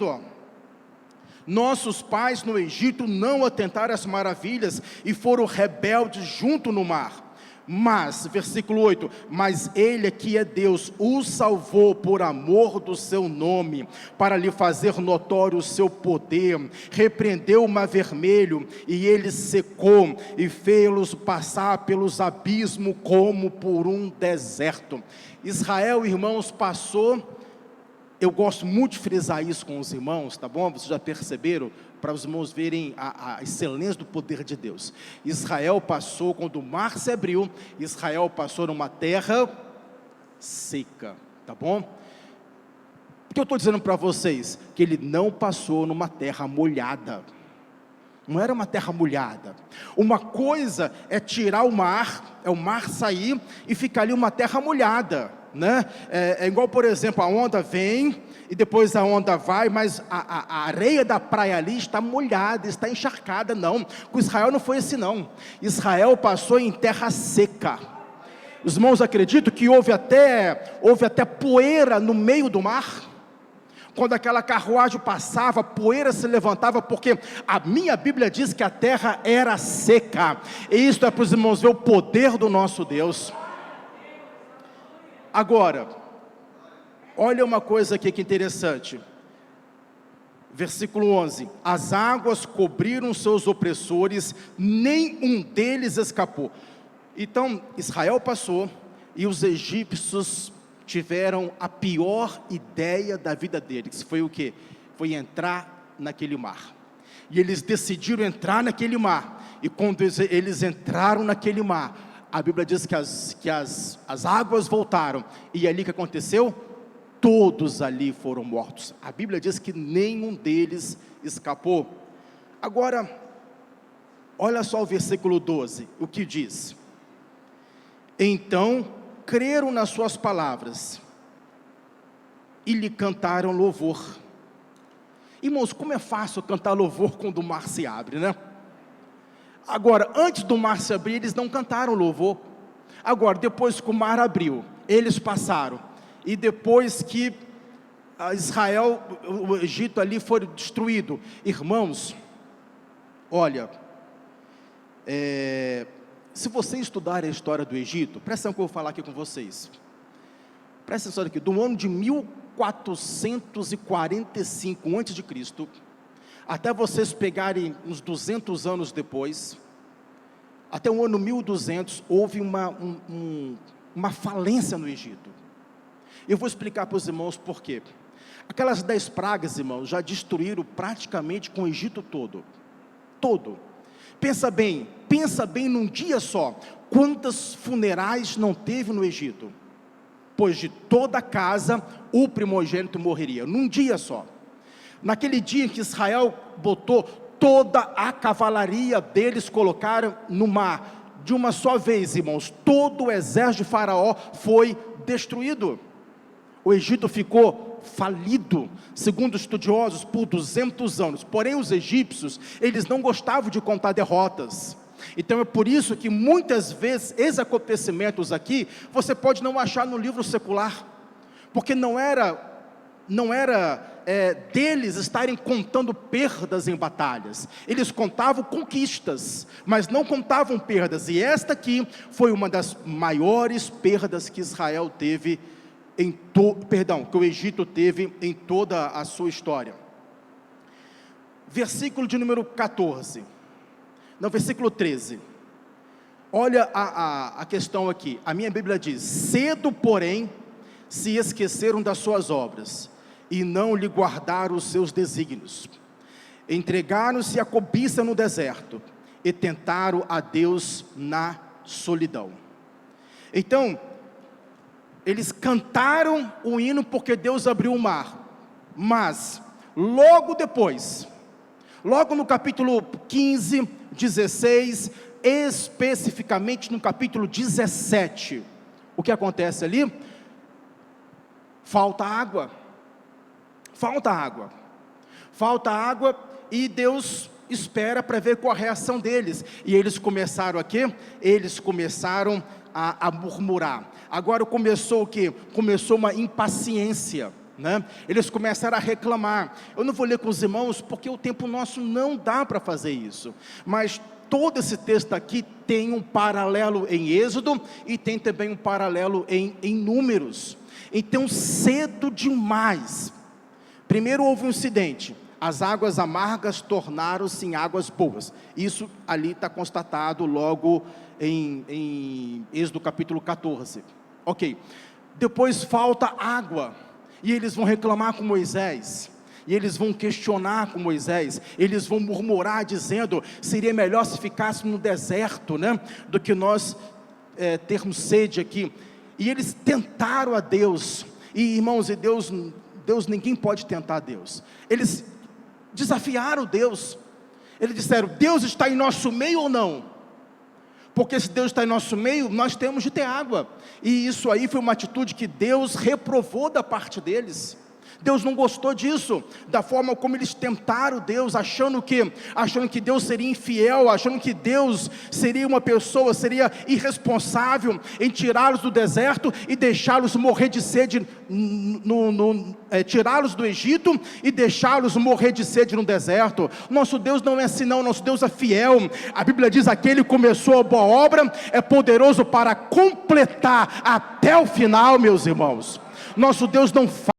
ó, nossos pais no Egito não atentaram às maravilhas e foram rebeldes junto no mar. Mas, versículo 8, mas Ele que é Deus, o salvou por amor do seu nome, para lhe fazer notório o seu poder, repreendeu o mar vermelho, e ele secou, e fez-los passar pelos abismos como por um deserto. Israel, irmãos, passou, eu gosto muito de frisar isso com os irmãos, tá bom? Vocês já perceberam? Para os irmãos verem a excelência do poder de Deus. Israel passou, quando o mar se abriu, Israel passou numa terra seca, tá bom? O que eu estou dizendo para vocês? Que ele não passou numa terra molhada. Não era uma terra molhada. Uma coisa é tirar o mar sair e ficar ali uma terra molhada, né? É igual, por exemplo, a onda vem e depois a onda vai, mas a areia da praia ali está molhada, está encharcada. Não, com Israel não foi assim não. Israel passou em terra seca. Os irmãos acreditam que houve até poeira no meio do mar? Quando aquela carruagem passava, a poeira se levantava, porque a minha Bíblia diz que a terra era seca. E isso é para os irmãos ver o poder do nosso Deus. Agora, olha uma coisa aqui que interessante. Versículo 11. As águas cobriram seus opressores, nenhum deles escapou. Então, Israel passou, e os egípcios tiveram a pior ideia da vida deles. Foi o quê? Foi entrar naquele mar. E eles decidiram entrar naquele mar. E quando eles entraram naquele mar, a Bíblia diz que as águas voltaram. E ali o que aconteceu? Todos ali foram mortos. A Bíblia diz que nenhum deles escapou. Agora, olha só o versículo 12, o que diz? Então creram nas suas palavras e lhe cantaram louvor. Irmãos, como é fácil cantar louvor quando o mar se abre, né? Agora, antes do mar se abrir, eles não cantaram louvor. Agora, depois que o mar abriu, eles passaram, e depois que Israel, o Egito ali foi destruído, irmãos, olha, se vocês estudarem a história do Egito, presta atenção que eu vou falar aqui com vocês. Presta atenção aqui, do ano de 1445 a.C., até vocês pegarem uns 200 anos depois, até o ano 1200, houve uma falência no Egito. Eu vou explicar para os irmãos por quê. Aquelas 10 pragas, irmãos, já destruíram praticamente com o Egito todo. Pensa bem num dia só, quantas funerais não teve no Egito? Pois de toda casa, o primogênito morreria, num dia só. Naquele dia em que Israel botou toda a cavalaria deles, colocaram no mar, de uma só vez, irmãos, todo o exército de Faraó foi destruído. O Egito ficou falido, segundo estudiosos, por 200 anos. Porém, os egípcios, eles não gostavam de contar derrotas. Então é por isso que muitas vezes esses acontecimentos aqui você pode não achar no livro secular, porque não era deles estarem contando perdas em batalhas. Eles contavam conquistas, mas não contavam perdas. E esta aqui foi uma das maiores perdas que Israel teve que o Egito teve em toda a sua história. Versículo de número 14. No versículo 13, olha a questão aqui. A minha Bíblia diz: cedo, porém, se esqueceram das suas obras, e não lhe guardaram os seus desígnios. Entregaram-se à cobiça no deserto, e tentaram a Deus na solidão. Então, eles cantaram o hino porque Deus abriu o mar, mas logo depois, logo no capítulo 15, 16, especificamente no capítulo 17, o que acontece ali? Falta água, e Deus espera para ver qual a reação deles, e eles começaram a quê? Eles começaram a murmurar. Agora começou o quê? Começou uma impaciência. né? Eles começaram a reclamar. Eu não vou ler com os irmãos, porque o tempo nosso não dá para fazer isso, mas todo esse texto aqui tem um paralelo em Êxodo, e tem também um paralelo em Números. Então, cedo demais, primeiro houve um incidente, as águas amargas tornaram-se em águas boas. Isso ali está constatado logo em Êxodo capítulo 14. Ok, depois falta água, e eles vão reclamar com Moisés, e eles vão questionar com Moisés, eles vão murmurar dizendo, seria melhor se ficássemos no deserto, né, do que nós termos sede aqui. E eles tentaram a Deus, e irmãos, e Deus, ninguém pode tentar Deus. Eles desafiaram Deus, eles disseram, Deus está em nosso meio ou não? Porque se Deus está em nosso meio, nós temos de ter água. E isso aí foi uma atitude que Deus reprovou da parte deles. Deus não gostou disso, da forma como eles tentaram Deus, achando que Deus seria infiel, achando que Deus seria uma pessoa, seria irresponsável em tirá-los do deserto e deixá-los morrer de sede, tirá-los do Egito e deixá-los morrer de sede no deserto. Nosso Deus não é assim não, nosso Deus é fiel. A Bíblia diz, aquele que começou a boa obra, é poderoso para completar até o final, meus irmãos. Nosso Deus não